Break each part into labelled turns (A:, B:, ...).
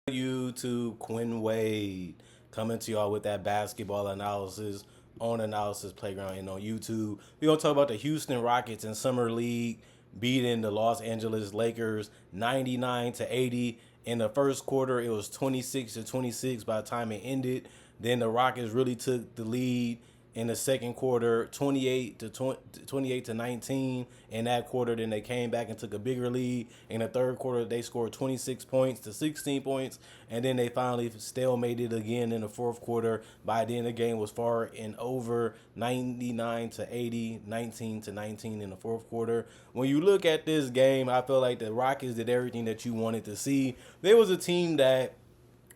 A: YouTube, Quinn Wade coming to y'all with that basketball analysis on Analysis Playground and on YouTube. We're gonna talk about the Houston Rockets in Summer League beating the Los Angeles Lakers 99 to 80. In the first quarter, it was 26 to 26 by the time it ended. Then the Rockets really took the lead in the second quarter, 28 to 19 in that quarter. Then they came back and took a bigger lead. In the third quarter, they scored 26 points to 16 points, and then they finally stalemated again in the fourth quarter. By then, the game was far and over, 99 to 80, 19 to 19 in the fourth quarter. When you look at this game, I feel like the Rockets did everything that you wanted to see. There was a team that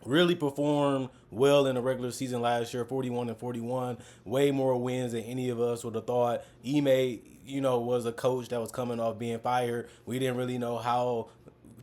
A: really performed well in the regular season last year, 41 and 41, way more wins than any of us would have thought. Ime, was a coach that was coming off being fired. We didn't really know how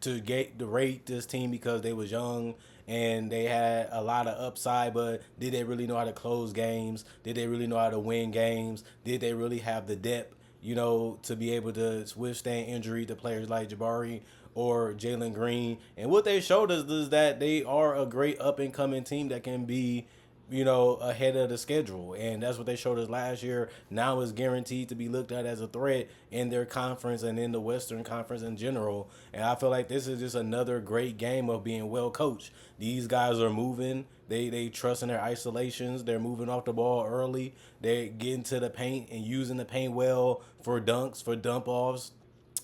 A: to rate this team because they was young and they had a lot of upside, but did they really know how to close games? Did they really know how to win games? Did they really have the depth, to be able to withstand injury to players like Jabari or Jalen Green? And what they showed us is that they are a great up and coming team that can be, ahead of the schedule. And that's what they showed us last year. Now is guaranteed to be looked at as a threat in their conference and in the Western Conference in general. And I feel like this is just another great game of being well coached. These guys are moving. They trust in their isolations. They're moving off the ball early. They get into the paint and using the paint well for dunks, for dump offs.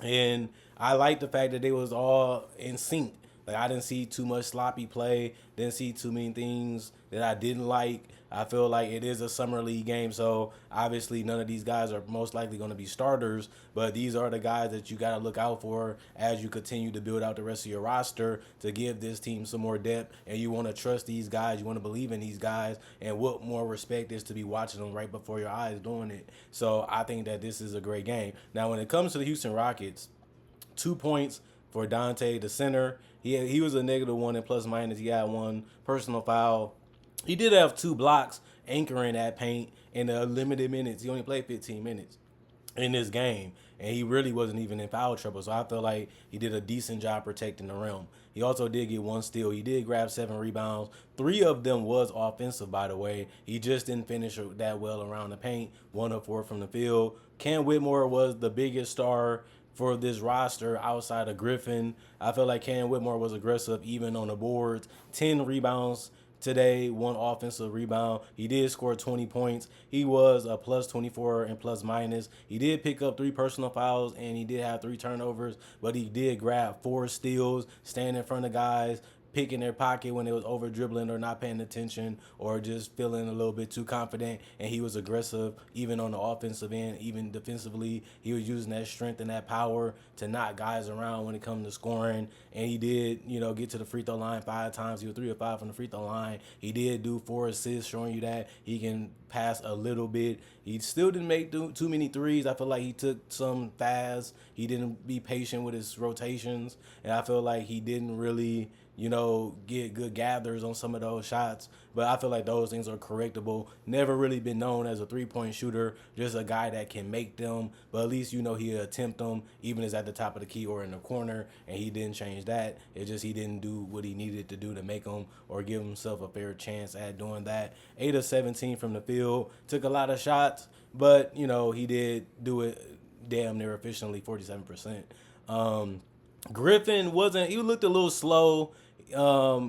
A: And I like the fact that they was all in sync. Like, I didn't see too much sloppy play. Didn't see too many things that I didn't like. I feel like it is a summer league game, so obviously none of these guys are most likely going to be starters. But these are the guys that you got to look out for as you continue to build out the rest of your roster to give this team some more depth. And you want to trust these guys. You want to believe in these guys. And what more respect is to be watching them right before your eyes doing it. So I think that this is a great game. Now, when it comes to the Houston Rockets, 2 points for Dante, the center. He was a -1 in plus minus. He had one personal foul. He did have two blocks anchoring that paint in the limited minutes. He only played 15 minutes in this game, and he really wasn't even in foul trouble. So I feel like he did a decent job protecting the rim. He also did get one steal. He did grab 7 rebounds. 3 of them was offensive, by the way. He just didn't finish that well around the paint. 1 of 4 from the field. Cam Whitmore was the biggest star for this roster outside of Griffin. I feel like Cam Whitmore was aggressive even on the boards. 10 rebounds today, 1 offensive rebound. He did score 20 points. He was a plus 24 and plus minus. He did pick up 3 personal fouls and he did have 3 turnovers, but he did grab 4 steals, stand in front of guys, pick in their pocket when they was over dribbling or not paying attention or just feeling a little bit too confident. And he was aggressive even on the offensive end, even defensively. He was using that strength and that power to knock guys around when it comes to scoring. And he did, get to the free throw line 5 times. He was 3 of 5 from the free throw line. He did do 4 assists, showing you that he can pass a little bit. He still didn't make too many threes. I feel like he took some fast. He didn't be patient with his rotations. And I feel like he didn't really get good gathers on some of those shots. But I feel like those things are correctable. Never really been known as a 3-point shooter, just a guy that can make them. But at least he'll attempt them, even as at the top of the key or in the corner. And he didn't change that. It's just he didn't do what he needed to do to make them or give himself a fair chance at doing that. 8 of 17 from the field. Took a lot of shots, but he did do it damn near efficiently, 47%. Griffin wasn't. He looked a little slow.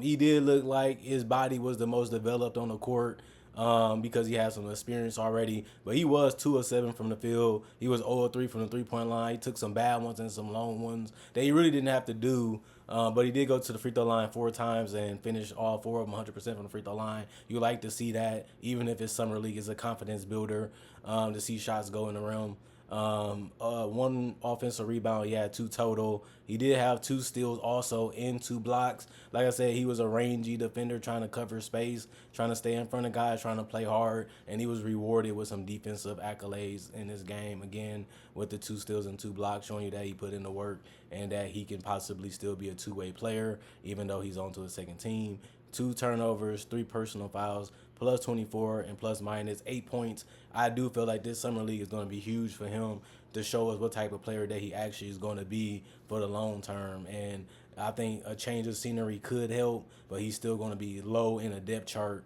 A: He did look like his body was the most developed on the court because he had some experience already. But he was 2 of 7 from the field. He was 0 of 3 from the 3-point line. He took some bad ones and some long ones that he really didn't have to do. But he did go to the free throw line 4 times and finish all 4 of them 100% from the free throw line. You like to see that, even if it's summer league, it's a confidence builder to see shots go in the rim. 1 offensive rebound. He had 2 total. He did have 2 steals also and 2 blocks. Like I said, he was a rangy defender trying to cover space, trying to stay in front of guys, trying to play hard, and he was rewarded with some defensive accolades in this game, again, with the 2 steals and 2 blocks, showing you that he put in the work and that he can possibly still be a two-way player, even though he's on to a second team. 2 turnovers, 3 personal fouls, plus 24 and plus minus 8 points. I do feel like this summer league is going to be huge for him to show us what type of player that he actually is going to be for the long term. And I think a change of scenery could help, but he's still going to be low in a depth chart,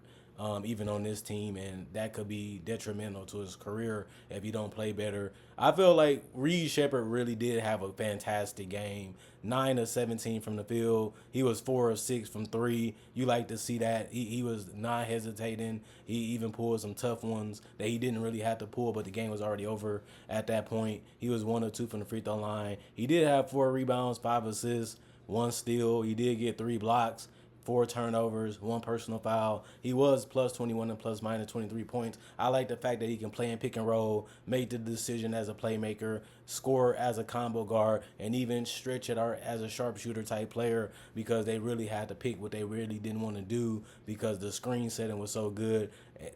A: even on this team, and that could be detrimental to his career if he don't play better. I feel like Reed Shepard really did have a fantastic game. 9 of 17 from the field. He was 4 of 6 from three. You like to see that. He was not hesitating. He even pulled some tough ones that he didn't really have to pull, but the game was already over at that point. He was 1 of 2 from the free throw line. He did have 4 rebounds, 5 assists, 1 steal. He did get 3 blocks, 4 turnovers, 1 personal foul. He was plus 21 and plus minus 23 points. I like the fact that he can play in pick and roll, make the decision as a playmaker, score as a combo guard, and even stretch it out as a sharpshooter type player because they really had to pick what they really didn't want to do because the screen setting was so good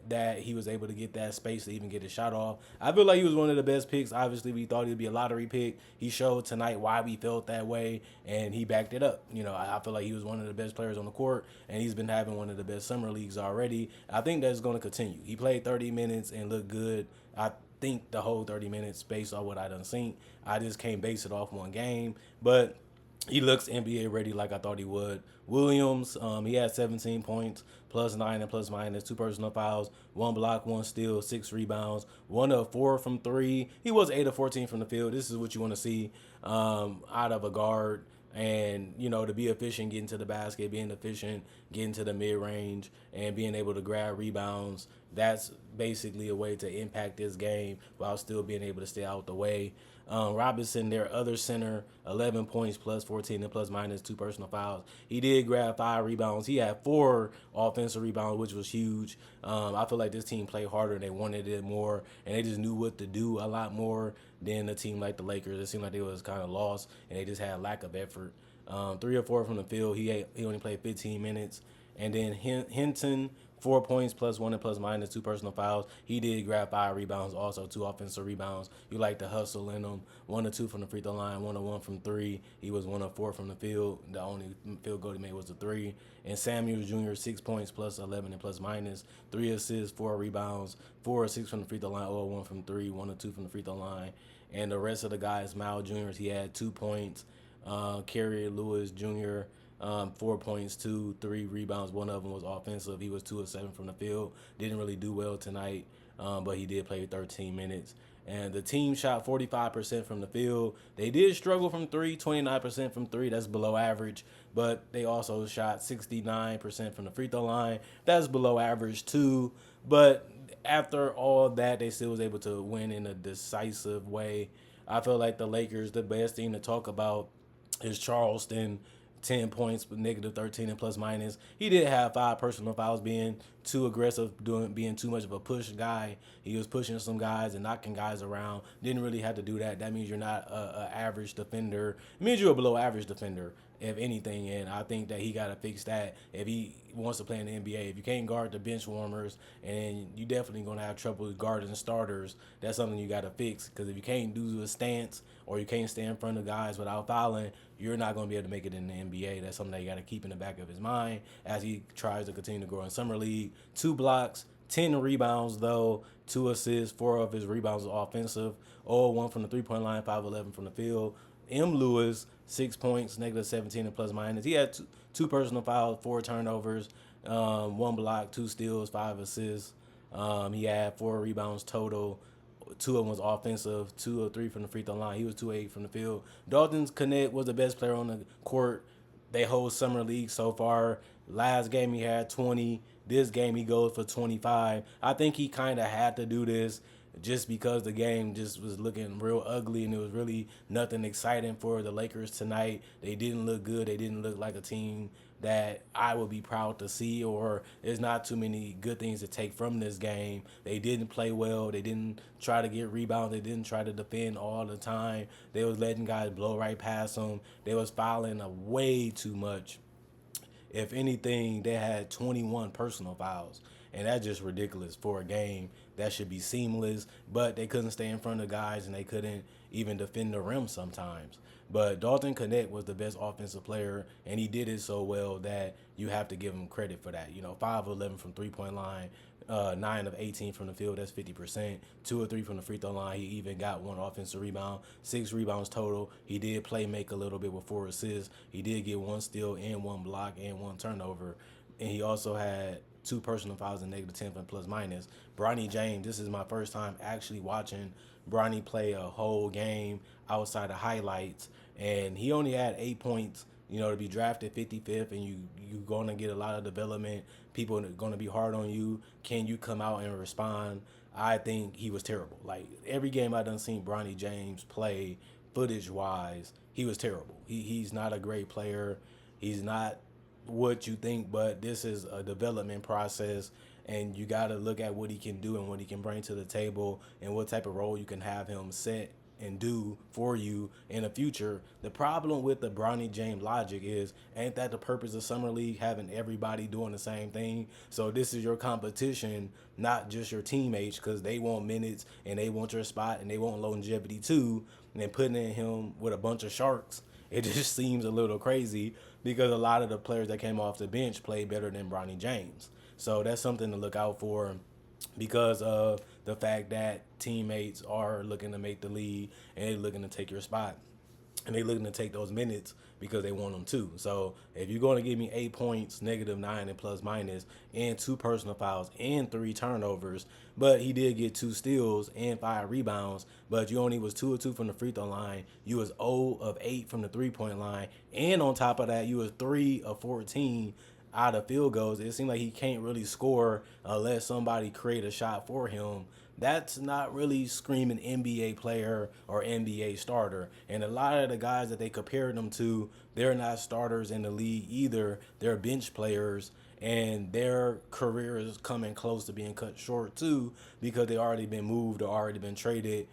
A: that he was able to get that space to even get his shot off. I feel like he was one of the best picks. Obviously, we thought he'd be a lottery pick. He showed tonight why we felt that way, and he backed it up. I feel like he was one of the best players on the court, and he's been having one of the best summer leagues already. I think that's going to continue. He played 30 minutes and looked good. I think the whole 30 minutes based on what I done seen. I just can't base it off one game, but he looks NBA ready like I thought he would. Williams, he had 17 points, plus 9 and plus minus, 2 personal fouls, 1 block, 1 steal, 6 rebounds, 1 of 4 from three. He was 8 of 14 from the field. This is what you want to see out of a guard. And, to be efficient, getting to the basket, being efficient, getting to the mid range, and being able to grab rebounds. That's basically a way to impact this game while still being able to stay out the way. Robinson, their other center, 11 points, plus 14 and plus minus, 2 personal fouls. He did grab 5 rebounds. He had 4 offensive rebounds, which was huge. I feel like this team played harder and they wanted it more, and they just knew what to do a lot more than a team like the Lakers. It seemed like they was kind of lost and they just had lack of effort. 3 or 4 from the field. He only played 15 minutes. And then Hinton, 4 points, plus 1 and plus minus, 2 personal fouls. He did grab 5 rebounds, also 2 offensive rebounds. You like the hustle in him. 1 of 2 from the free throw line, 1 of 1 from three. He was 1 of 4 from the field. The only field goal he made was the three. And Samuels Jr., 6 points, plus 11 and plus minus, 3 assists, 4 rebounds, 4 of 6 from the free throw line, 0 of 1 from three, 1 of 2 from the free throw line. And the rest of the guys, Miles Jr., he had 2 points. Kerry Lewis Jr., 4 points, 3 rebounds. One of them was offensive. He was 2 of 7 from the field. Didn't really do well tonight, but he did play 13 minutes. And the team shot 45% from the field. They did struggle from three, 29% from three. That's below average. But they also shot 69% from the free throw line. That's below average too. But after all that, they still was able to win in a decisive way. I feel like the Lakers, the best thing to talk about is Charleston, 10 points, but negative 13 and plus minus. He did have 5 personal fouls, being too aggressive, being too much of a push guy. He was pushing some guys and knocking guys around. Didn't really have to do that. That means you're not a average defender. It means you're a below average defender, if anything. And I think that he got to fix that if he wants to play in the NBA. If you can't guard the bench warmers, and you definitely going to have trouble guarding starters, that's something you got to fix. Because if you can't do a stance or you can't stay in front of guys without fouling, you're not going to be able to make it in the NBA. That's something that you got to keep in the back of his mind as he tries to continue to grow in summer league. 2 blocks, 10 rebounds though, 2 assists, 4 of his rebounds are offensive. 0-1 from the 3-point line, 5-11 from the field. M. Lewis, 6 points, negative 17 and plus minus. He had two personal fouls, 4 turnovers, 1 block, 2 steals, 5 assists. He had 4 rebounds total. 2 of them was offensive, 2 of 3 from the free throw line. He was 2 of 8 from the field. Dalton Knecht was the best player on the court. They whole summer league so far. Last game he had 20. This game he goes for 25. I think he kind of had to do this just because the game just was looking real ugly and it was really nothing exciting for the Lakers tonight. They didn't look good. They didn't look like a team that I would be proud to see, or there's not too many good things to take from this game. They didn't play well. They didn't try to get rebounds. They didn't try to defend all the time. They was letting guys blow right past them. They was fouling way too much. If anything, they had 21 personal fouls. and that's just ridiculous for a game that should be seamless. But they couldn't stay in front of guys, and they couldn't even defend the rim sometimes. But Dalton Connect was the best offensive player, and he did it so well that you have to give him credit for that. 5 of 11 from 3-point line, 9 of 18 from the field, that's 50%. 2 or 3 from the free throw line. He even got 1 offensive rebound, 6 rebounds total. He did play make a little bit with 4 assists. He did get 1 steal and 1 block and 1 turnover. And he also had 2 personal fouls and -10 and plus minus. Bronny James, this is my first time actually watching Bronny play a whole game outside of highlights, and he only had 8 points. To be drafted 55th, and you're going to get a lot of development. People are going to be hard on you. Can you come out and respond? I think he was terrible. Like, every game I done seen Bronny James play, footage-wise, he was terrible. He's not a great player. He's not what you think, but this is a development process, and you got to look at what he can do and what he can bring to the table and what type of role you can have him set and do for you in the future. The problem with the Bronny James logic is, ain't that the purpose of Summer League, having everybody doing the same thing? So this is your competition, not just your teammates, because they want minutes and they want your spot and they want longevity too. And then putting in him with a bunch of sharks, it just seems a little crazy, because a lot of the players that came off the bench played better than Bronny James. So that's something to look out for, because of the fact that teammates are looking to make the lead and they're looking to take your spot. And they're looking to take those minutes because they want them too. So if you're going to give me 8 points, -9 and plus minus, and 2 personal fouls and 3 turnovers, but he did get 2 steals and 5 rebounds, but you only was 2 of 2 from the free throw line. You was 0 of 8 from the 3-point line. And on top of that, you was 3 of 14 out of field goals. It seemed like he can't really score unless somebody create a shot for him. That's not really screaming NBA player or NBA starter. And a lot of the guys that they compared them to, they're not starters in the league either. They're bench players, and their career is coming close to being cut short too, because they already been moved or already been traded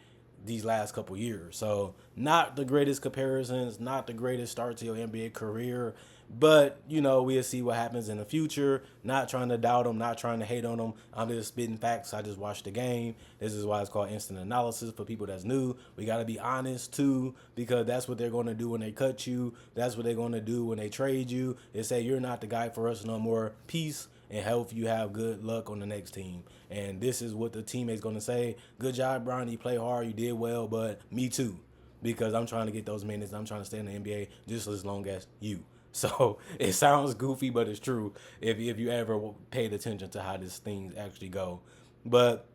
A: these last couple years. So not the greatest comparisons, not the greatest start to your NBA career, but we'll see what happens in the future. Not trying to doubt them, not trying to hate on them. I'm just spitting facts. I just watched the game. This is why it's called instant analysis for people that's new. We got to be honest too, because that's what they're going to do when they cut you. That's what they're going to do when they trade you. They say, you're not the guy for us no more. Peace, and hope you have good luck on the next team. And this is what the teammate's going to say. Good job, Brian. You play hard. You did well, but me too, because I'm trying to get those minutes. I'm trying to stay in the NBA just as long as you. So it sounds goofy, but it's true if you ever paid attention to how this thing actually go. But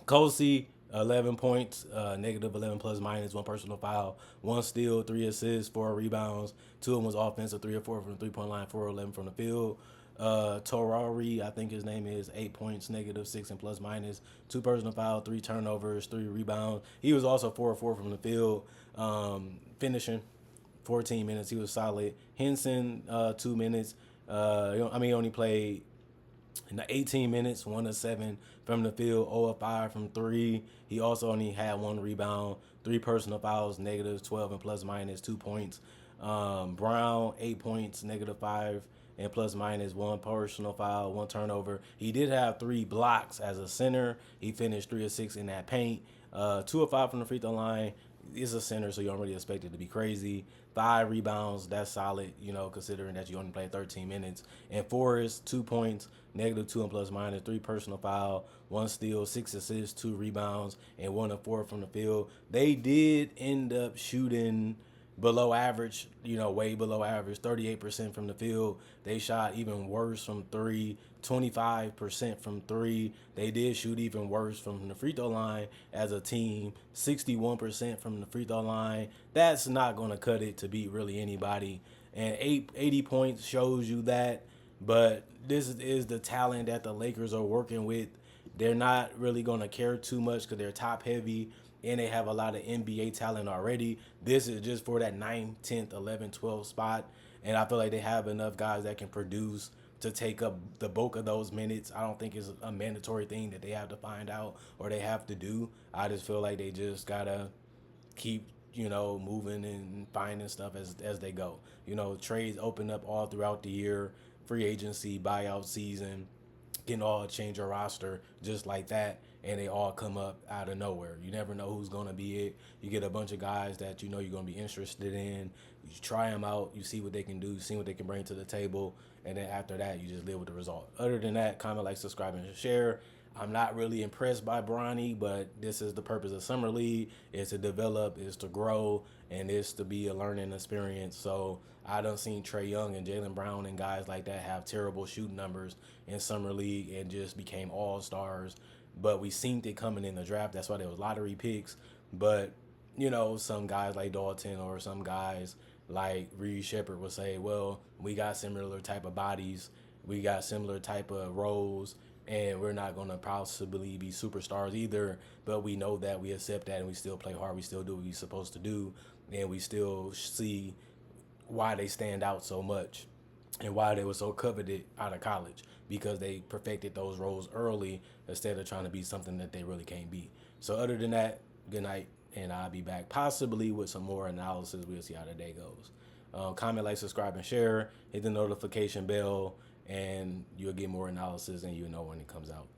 A: Kosi, 11 points, -11 plus minus, 1 personal foul, 1 steal, 3 assists, 4 rebounds. 2 of them was offensive, 3 or 4 from the 3-point line, 4 or 11 from the field. Torari, I think his name is, 8 points, -6 and plus minus, 2 personal foul, 3 turnovers, 3 rebounds. He was also 4 or 4 from the field, finishing 14 minutes. He was solid. Henson, 2 minutes. He only played in the 18 minutes, 1 of 7 from the field, 0 of 5 from 3. He also only had 1 rebound, 3 personal fouls, -12 and plus minus, 2 points. Brown, 8 points, -5 and plus minus, 1 personal foul, 1 turnover. He did have 3 blocks as a center. He finished 3 of 6 in that paint. 2 of 5 from the free throw line. He's a center, so you don't really expect it to be crazy. 5 rebounds, that's solid, considering that you only played 13 minutes. And Forrest, 2 points, -2 and plus minus, 3 personal foul, 1 steal, 6 assists, 2 rebounds, and 1 of 4 from the field. They did end up shooting below average, way below average, 38% from the field. They shot even worse from 3, 25% from 3. They did shoot even worse from the free throw line as a team, 61% from the free throw line. That's not going to cut it to beat really anybody. And 80 points shows you that, but this is the talent that the Lakers are working with. They're not really going to care too much because they're top heavy, and they have a lot of NBA talent already. This is just for that 9th, 10th, 11th, 12th spot. And I feel like they have enough guys that can produce to take up the bulk of those minutes. I don't think it's a mandatory thing that they have to find out or they have to do. I just feel like they just got to keep, moving and finding stuff as they go. Trades open up all throughout the year, free agency, buyout season. can all change your roster just like that, and they all come up out of nowhere. You never know who's going to be it. You get a bunch of guys that you know you're going to be interested in. You try them out, you see what they can do, you see what they can bring to the table, and then after that, you just live with the result. Other than that, comment, like, subscribe, and share. I'm not really impressed by Bronny, but this is the purpose of Summer League: is to develop, is to grow, and is to be a learning experience. So I done seen Trey Young and Jaylen Brown and guys like that have terrible shooting numbers in Summer League and just became all stars. But we seen it coming in the draft. That's why there was lottery picks. But you know, some guys like Dalton or some guys like Reed Shepard will say, well, we got similar type of bodies, we got similar type of roles, and we're not going to possibly be superstars either, but we know that, we accept that, and we still play hard, we still do what we're supposed to do, and we still see why they stand out so much and why they were so coveted out of college, because they perfected those roles early instead of trying to be something that they really can't be. So other than that, good night, and I'll be back possibly with some more analysis. We'll see how the day goes. Comment, like, subscribe, and share. Hit the notification bell, and you'll get more analysis, and you'll know when it comes out.